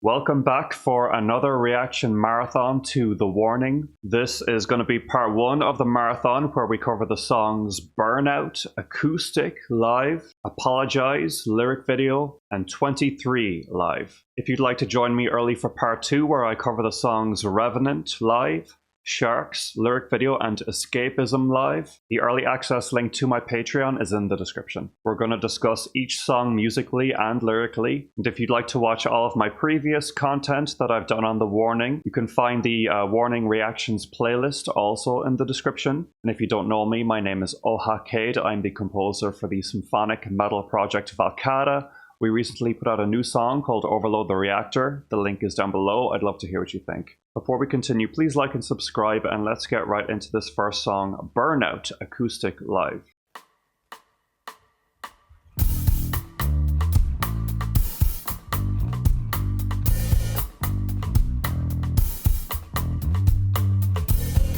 Welcome back for another reaction marathon to The Warning. This is going to be part one of the marathon where we cover the songs Burnout, Acoustic, Live, Apologize, Lyric Video, and 23 Live. If you'd like to join me early for part two where I cover the songs Revenant, Live, Sharks, Lyric Video, and Escapism Live, the early access link to my Patreon is in the description. We're going to discuss each song musically and lyrically, and if you'd like to watch all of my previous content that I've done on The Warning, you can find the Warning Reactions playlist also in the description. And if you don't know me, my name is Ohakade. I'm the composer for the symphonic metal project Valkada. We recently put out a new song called Overload the Reactor. The link is down below. I'd love to hear what you think. Before we continue, please like and subscribe, and let's get right into this first song, Burnout, Acoustic, Live.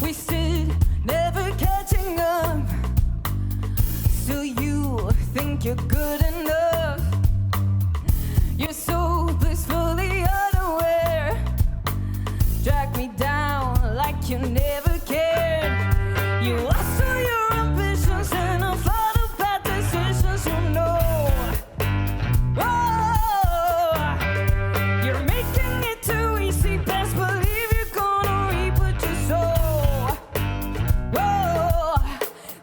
Wasted, never catching up. Still you think you're good enough. You're so blissfully unaware. Drag me down like you never cared. You lost all your ambitions and a lot of bad decisions, you know. Oh, you're making it too easy. Best believe you're gonna reap what you sow. Oh,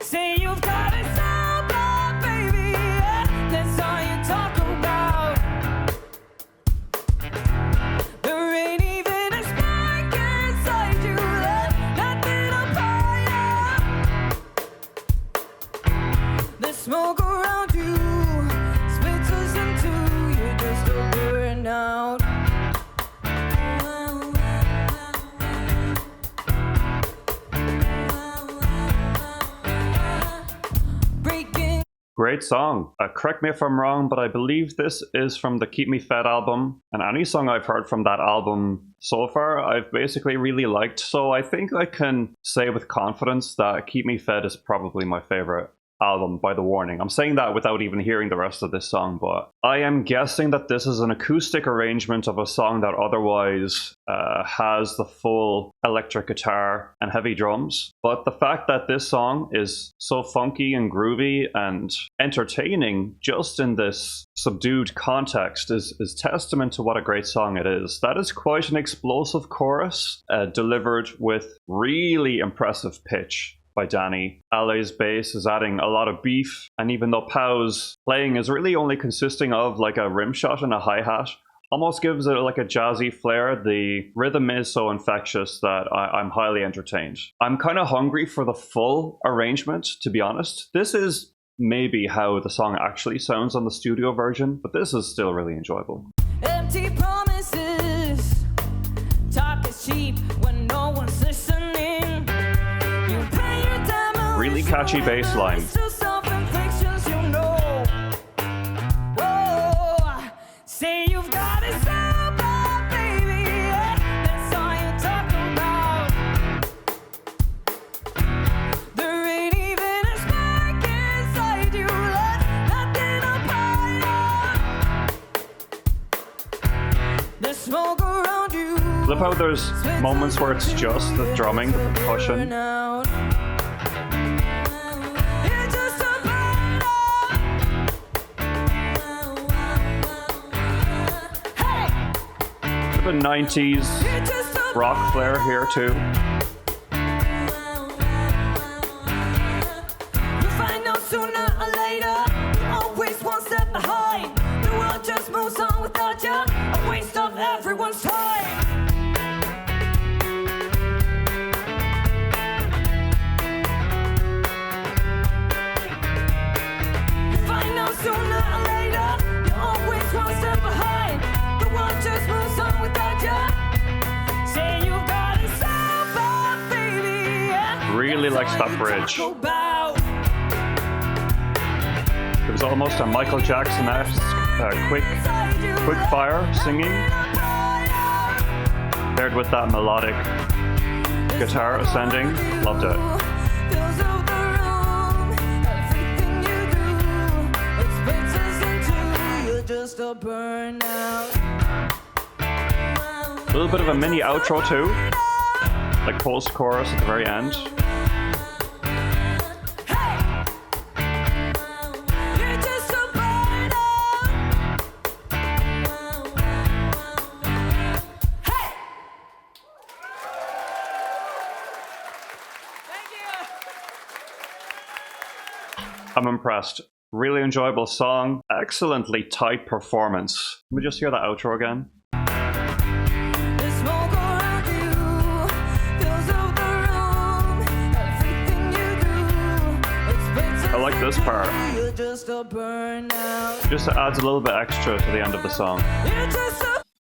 say you've got it so bad, baby. That's all you talk about. There ain't even a spark inside you left, nothing to fight up. The smoke around you splits us in two. You're just a burnout. Breaking. Great song. Correct me if I'm wrong, but I believe this is from the Keep Me Fed album, and any song I've heard from that album so far, I've basically really liked, so I think I can say with confidence that Keep Me Fed is probably my favorite album by The Warning. I'm saying that without even hearing the rest of this song, but I am guessing that this is an acoustic arrangement of a song that otherwise has the full electric guitar and heavy drums. But the fact that this song is so funky and groovy and entertaining just in this subdued context is testament to what a great song it is. That is quite an explosive chorus delivered with really impressive pitch by Danny. Ale's bass is adding a lot of beef, and even though Pau's playing is really only consisting of like a rim shot and a hi-hat, almost gives it like a jazzy flair. The rhythm is so infectious that I'm highly entertained. I'm kind of hungry for the full arrangement, to be honest. This is maybe how the song actually sounds on the studio version, but this is still really enjoyable. Empty promises. Talk is cheap when no one's listening. You pay your diamond. Really catchy bass line. Still self-inflictions, you know. Oh, say you've got it so bad, baby. That's all you talk about. There ain't even a spark inside you left, nothing to fight up. The smoke around you. Love how there's moments where it's just the drumming, the percussion. Burnout. You're just a burnout. Hey, Bit of a 90s you're just a rock flair here too. You find out sooner or later. You're always one step behind. The world just moves on without you. A waste of everyone's time. You find out sooner or later. You're always one step behind. The world just moves on without you. Say you got it so bad, baby. Really likes that bridge. It was almost a Michael Jackson-esque quick fire singing, paired with that melodic guitar ascending. Loved it. Just a burnout. A little bit of a mini outro too, like post-chorus at the very end. I'm impressed. Really enjoyable song, excellently tight performance. Let me just hear that outro again. I like this part. Just adds a little bit extra to the end of the song.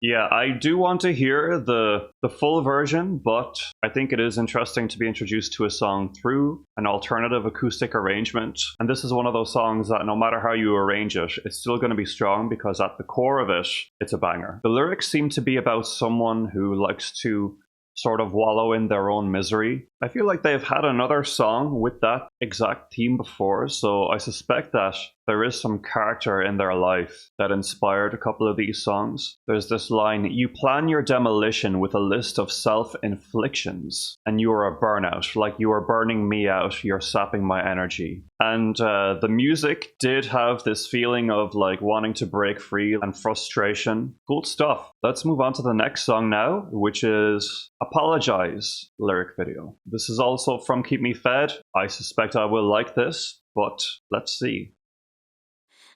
Yeah, I do want to hear the full version, but I think it is interesting to be introduced to a song through an alternative acoustic arrangement. And this is one of those songs that no matter how you arrange it, it's still going to be strong because at the core of it, it's a banger. The lyrics seem to be about someone who likes to sort of wallow in their own misery. I feel like they've had another song with that exact theme before, so I suspect that there is some character in their life that inspired a couple of these songs. There's this line, "You plan your demolition with a list of self-inflictions, and you are a burnout, like you are burning me out, you're sapping my energy." And the music did have this feeling of like wanting to break free and frustration. Cool stuff. Let's move on to the next song now, which is Apologize lyric video. This is also from Keep Me Fed. I suspect I will like this, but let's see.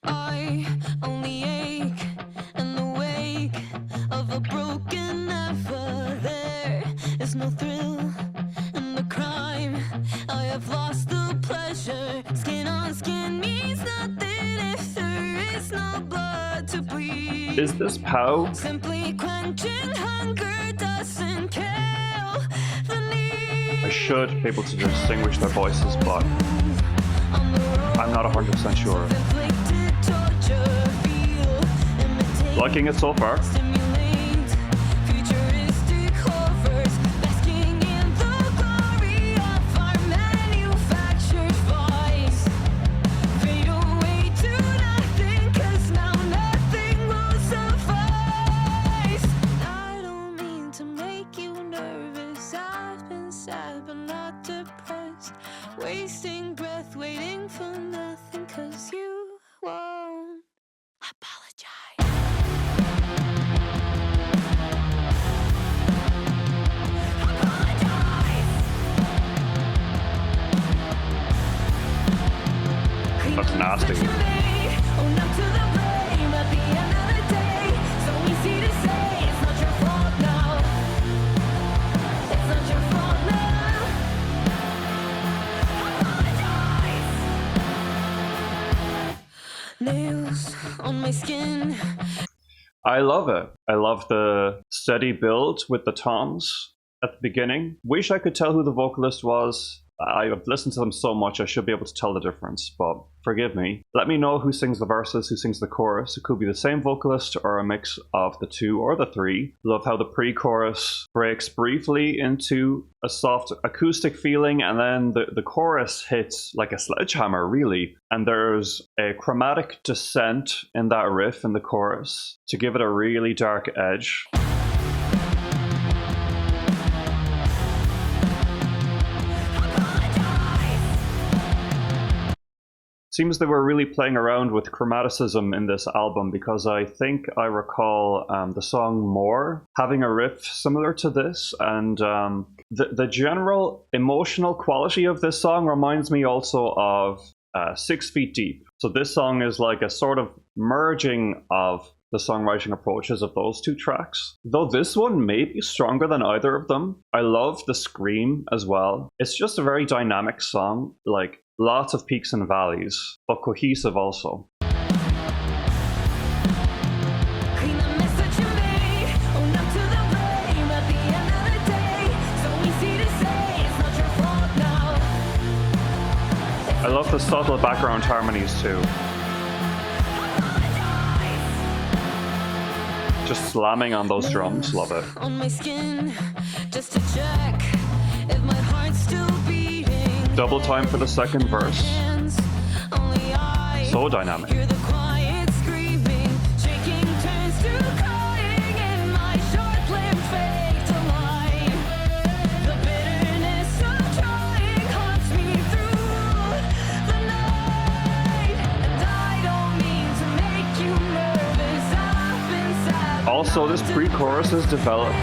I only ache in the wake of a broken never. There is no thrill in the crime. I have lost the pleasure. Skin on skin means nothing if there is no blood to bleed. Is this Pow? Simply quenching hunger doesn't kill the need. I should be able to distinguish their voices, but I'm not 100% sure. Liking it so far. Wasting breath, waiting for nothing, 'cause you won't apologize. That's nasty. Nails on my skin. I love it. I love the steady build with the toms at the beginning. Wish I could tell who the vocalist was. I've listened to them so much I should be able to tell the difference, but forgive me. Let me know who sings the verses, who sings the chorus. It could be the same vocalist or a mix of the two or the three. Love how the pre-chorus breaks briefly into a soft acoustic feeling, and then the chorus hits like a sledgehammer, really. And there's a chromatic descent in that riff in the chorus to give it a really dark edge. Seems they were really playing around with chromaticism in this album, because I think I recall the song More having a riff similar to this, and the general emotional quality of this song reminds me also of 6 Feet Deep. So this song is like a sort of merging of the songwriting approaches of those two tracks. Though this one may be stronger than either of them. I love the scream as well. It's just a very dynamic song, like lots of peaks and valleys, but cohesive also. I love the subtle background harmonies too. Just slamming on those drums, love it. On my skin, just to check if my heart's still beating. Double time for the second verse. So dynamic. Hear the quiet screaming, shaking turns to crying in my short-lived face. So this pre-chorus is developed.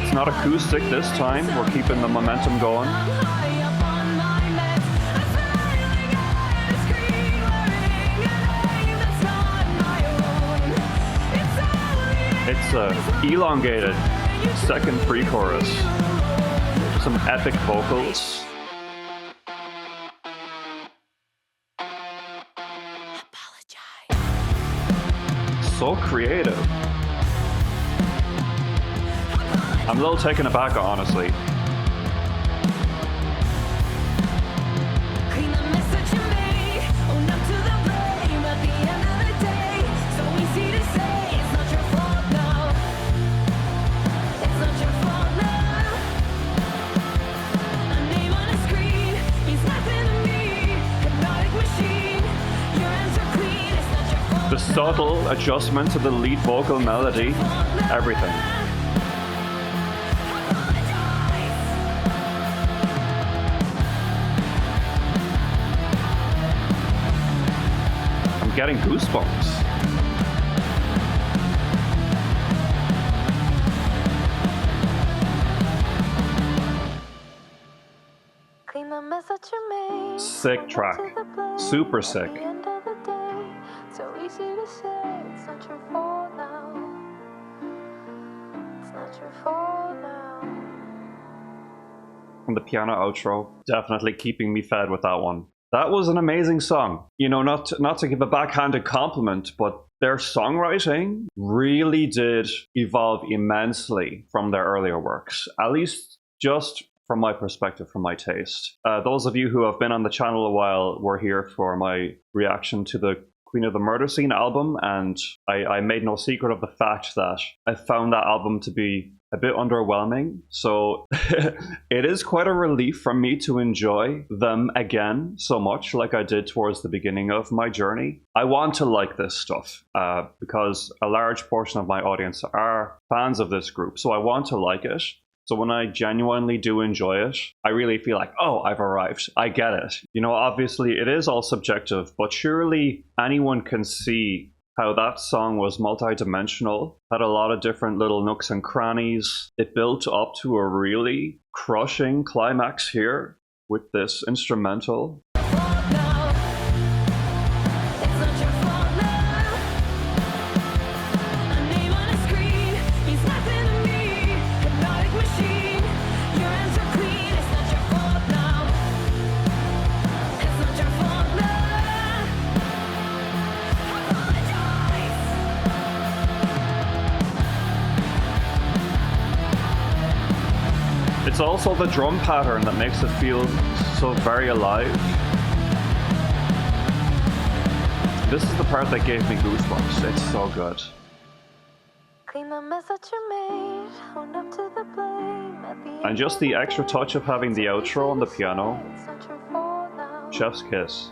It's not acoustic this time. We're keeping the momentum going. It's a elongated second pre-chorus. Some epic vocals. So creative. I'm a little taken aback, honestly. The subtle adjustment to the lead vocal melody, everything. I'm getting goosebumps. Sick track. Super sick. So easy to say it's not your fault now. It's not your fault now. And the piano outro, definitely keeping me fed with that one. That was an amazing song. You know, not to give a backhanded compliment, but their songwriting really did evolve immensely from their earlier works. At least just from my perspective, from my taste. Those of you who have been on the channel a while were here for my reaction to the Queen of the Murder Scene album, and I made no secret of the fact that I found that album to be a bit underwhelming. So it is quite a relief for me to enjoy them again so much like I did towards the beginning of my journey. I want to like this stuff because a large portion of my audience are fans of this group, so I want to like it. So when I genuinely do enjoy it, I really feel like, oh, I've arrived. I get it. You know, obviously it is all subjective, but surely anyone can see how that song was multi-dimensional, had a lot of different little nooks and crannies. It built up to a really crushing climax here with this instrumental. It's also the drum pattern that makes it feel so very alive. This is the part that gave me goosebumps. It's so good. And just the extra touch of having the outro on the piano. Chef's kiss.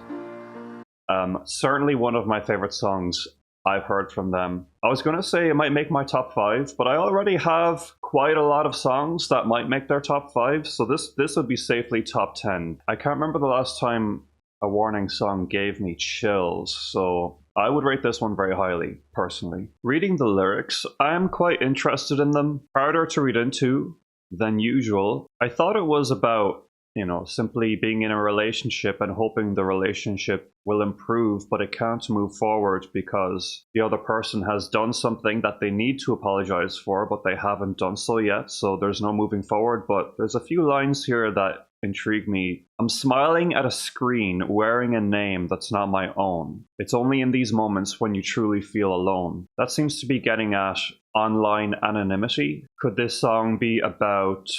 Certainly one of my favorite songs I've heard from them. I was going to say it might make my top 5, but I already have quite a lot of songs that might make their top 5, so this would be safely top 10. I can't remember the last time a Warning song gave me chills, so I would rate this one very highly, personally. Reading the lyrics, I am quite interested in them. Harder to read into than usual. I thought it was about, you know, simply being in a relationship and hoping the relationship will improve, but it can't move forward because the other person has done something that they need to apologize for, but they haven't done so yet, so there's no moving forward. But there's a few lines here that intrigue me. I'm smiling at a screen wearing a name that's not my own. It's only in these moments when you truly feel alone. That seems to be getting at online anonymity. Could this song be about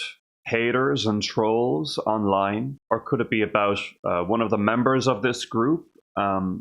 haters and trolls online, or could it be about one of the members of this group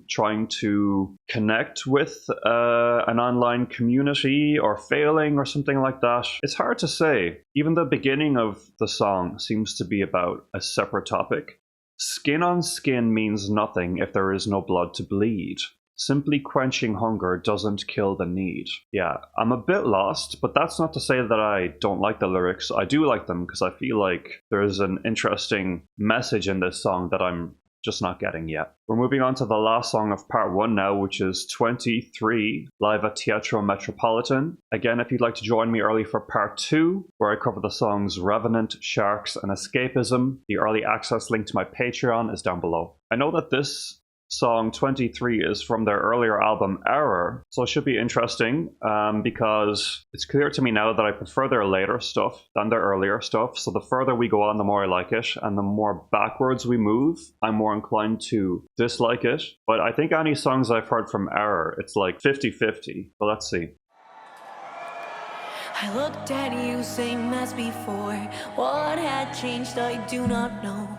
trying to connect with an online community, or failing, or something like that? It's hard to say. Even the beginning of the song seems to be about a separate topic. Skin on skin means nothing if there is no blood to bleed. Simply quenching hunger doesn't kill the need. Yeah, I'm a bit lost, but that's not to say that I don't like the lyrics. I do like them because I feel like there's an interesting message in this song that I'm just not getting yet. We're moving on to the last song of part 1 now, which is 23, live at Teatro Metropolitan. Again, if you'd like to join me early for part 2, where I cover the songs Revenant, Sharks, and Escapism, the early access link to my Patreon is down below. I know that this song 23 is from their earlier album Error, so it should be interesting because it's clear to me now that I prefer their later stuff than their earlier stuff. So the further we go on, the more I like it, and the more backwards we move, I'm more inclined to dislike it. But I think any songs I've heard from Error, it's like 50-50. But let's see. I looked at you same as before. What had changed I do not know,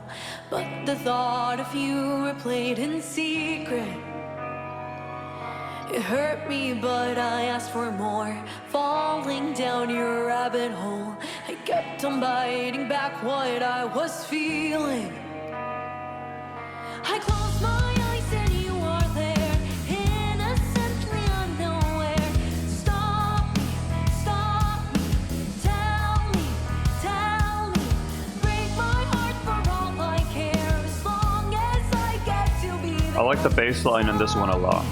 but the thought of you replayed in secret. It hurt me, but I asked for more. Falling down your rabbit hole, I kept on biting back what I was feeling. I closed my eyes and you are there, innocently unaware. Stop me, tell me, break my heart for all I care, as long as I get to be there. I like the bass line in this one a lot.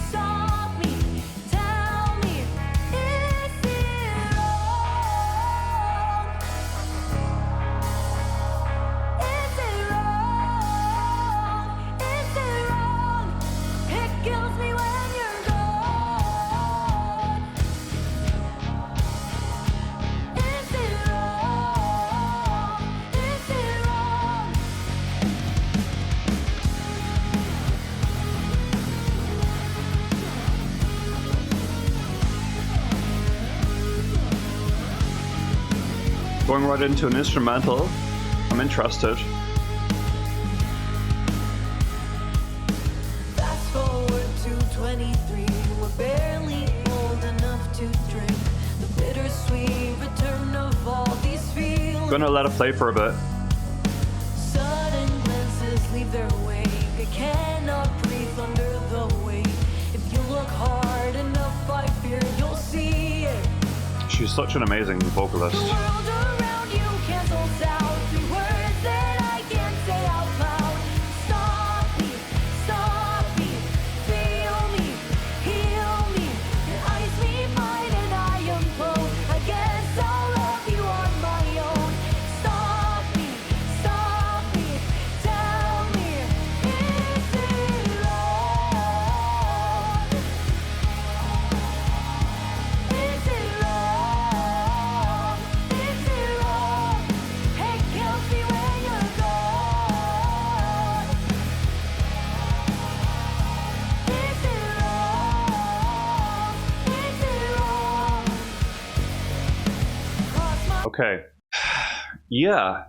Stop me, tell me, is it wrong? Is it wrong? Is it wrong? It kills me when you're gone. Is it wrong? Is it wrong? Going right into an instrumental, I'm interested. Fast forward to 23, we're barely old enough to drink the bittersweet return of all these feelings. Gonna let it play for a bit. Sudden glances leave their wake. I cannot breathe under the weight. If you look hard enough, I fear you'll see it. She's such an amazing vocalist. The world around you cancels out the words that I can't say out loud. Stop me, feel me, heal me. Your eyes meet mine and I implode. I guess I'll love you on my own. Stop me, tell me, is it wrong? Is it wrong? Is it wrong? It kills me when you're gone. Is it wrong? Is it wrong? Cross my Okay. Yeah.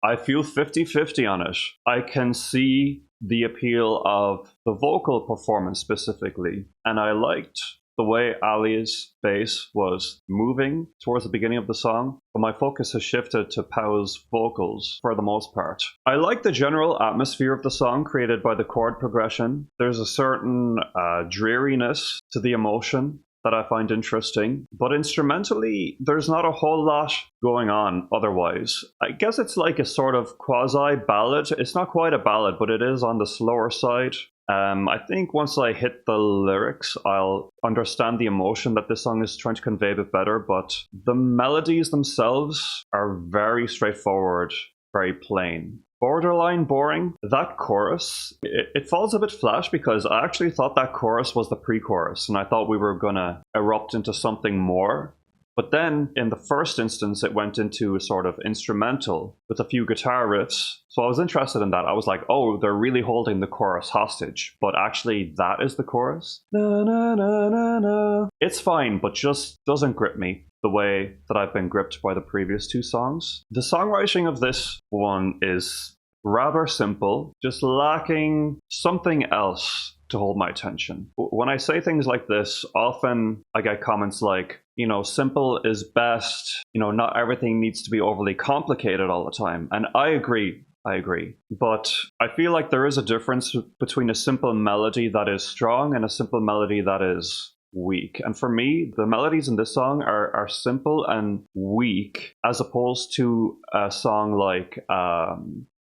I feel 50-50 on it. I can see the appeal of the vocal performance specifically, and I liked the way Ali's bass was moving towards the beginning of the song, but my focus has shifted to Pau's vocals for the most part. I like the general atmosphere of the song created by the chord progression. There's a certain dreariness to the emotion that I find interesting, but instrumentally, there's not a whole lot going on otherwise. I guess it's like a sort of quasi-ballad. It's not quite a ballad, but it is on the slower side. I think once I hit the lyrics, I'll understand the emotion that this song is trying to convey a bit better, but the melodies themselves are very straightforward, very plain. Borderline boring. That chorus, it falls a bit flat because I actually thought that chorus was the pre-chorus, and I thought we were gonna erupt into something more. But then, in the first instance, it went into a sort of instrumental with a few guitar riffs. So I was interested in that. I was like, oh, they're really holding the chorus hostage. But actually, that is the chorus. Na, na, na, na, na. It's fine, but just doesn't grip me the way that I've been gripped by the previous two songs. The songwriting of this one is rather simple, just lacking something else to hold my attention. When I say things like this, often I get comments like, you know, simple is best, you know, not everything needs to be overly complicated all the time. And I agree. But I feel like there is a difference between a simple melody that is strong and a simple melody that is weak. And for me, the melodies in this song are simple and weak, as opposed to a song like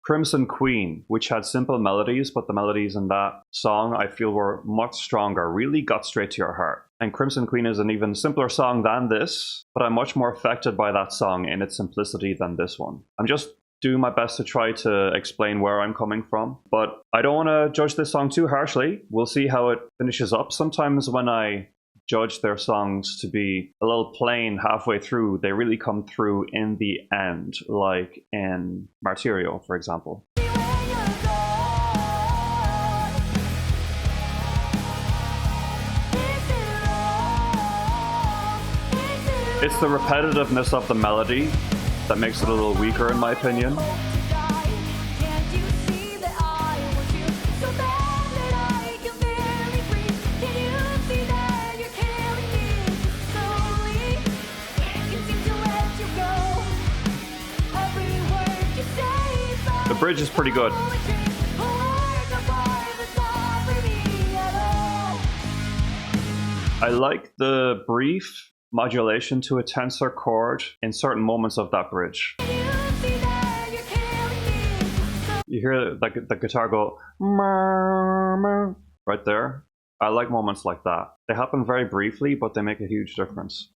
Crimson Queen, which had simple melodies, but the melodies in that song I feel were much stronger, really got straight to your heart. And Crimson Queen is an even simpler song than this, but I'm much more affected by that song in its simplicity than this one. I'm just doing my best to try to explain where I'm coming from, but I don't want to judge this song too harshly. We'll see how it finishes up. Sometimes when I judge their songs to be a little plain halfway through, they really come through in the end, like in Martyrio, for example. It's the repetitiveness of the melody that makes it a little weaker in my opinion. The bridge is pretty good. I like the brief modulation to a tensor chord in certain moments of that bridge. You hear the guitar go right there. I like moments like that. They happen very briefly, but they make a huge difference.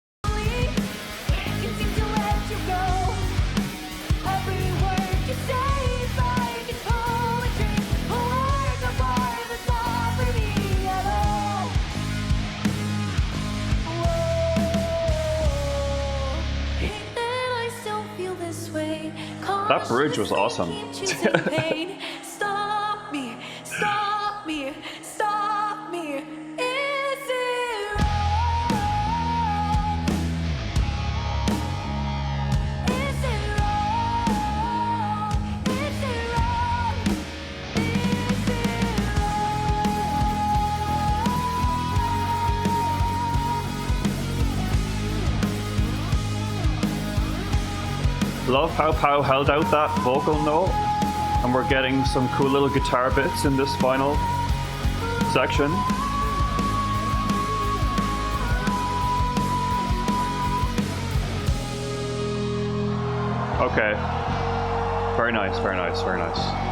That bridge was awesome. Stop me, stop me, stop me. Is it wrong? Is it wrong? Is it wrong? Is it Love how Pow held out that vocal note, and we're getting some cool little guitar bits in this final section. Okay. Very nice, very nice, very nice.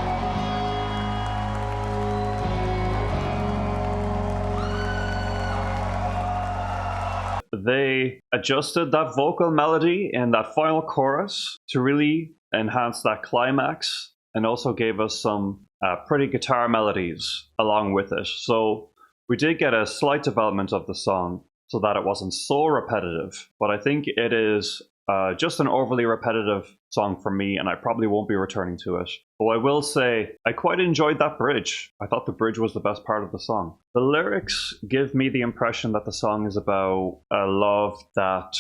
They adjusted that vocal melody in that final chorus to really enhance that climax, and also gave us some pretty guitar melodies along with it. So we did get a slight development of the song so that it wasn't so repetitive, but I think it is just an overly repetitive song for me, and I probably won't be returning to it. But I will say, I quite enjoyed that bridge. I thought the bridge was the best part of the song. The lyrics give me the impression that the song is about a love that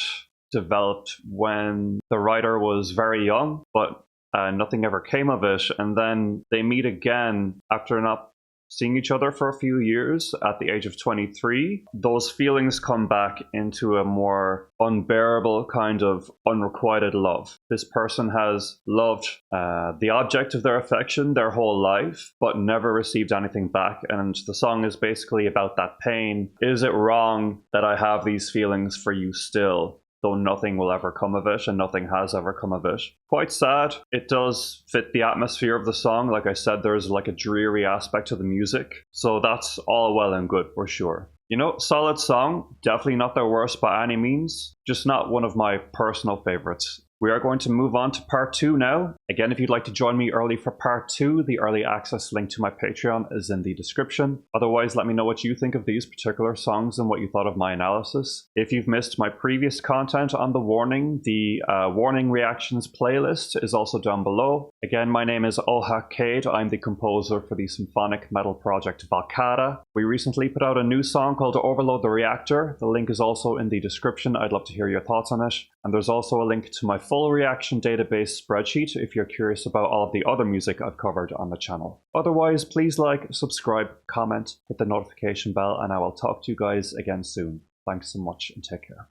developed when the writer was very young, but nothing ever came of it. And then they meet again after not seeing each other for a few years at the age of 23. Those feelings come back into a more unbearable kind of unrequited love. This person has loved the object of their affection their whole life, but never received anything back. And the song is basically about that pain. Is it wrong that I have these feelings for you still, though nothing will ever come of it, and nothing has ever come of it? Quite sad. It does fit the atmosphere of the song. Like I said, there's like a dreary aspect to the music. So that's all well and good for sure. You know, solid song. Definitely not their worst by any means. Just not one of my personal favorites. We are going to move on to part 2 now. Again, if you'd like to join me early for part 2, the early access link to my Patreon is in the description. Otherwise, let me know what you think of these particular songs and what you thought of my analysis. If you've missed my previous content on the Warning, the Warning Reactions playlist is also down below. Again, my name is Ohak Cade. I'm the composer for the symphonic metal project Valkada. We recently put out a new song called Overload the Reactor. The link is also in the description. I'd love to hear your thoughts on it. And there's also a link to my full reaction database spreadsheet if you're curious about all of the other music I've covered on the channel. Otherwise, please like, subscribe, comment, hit the notification bell, and I will talk to you guys again soon. Thanks so much and take care.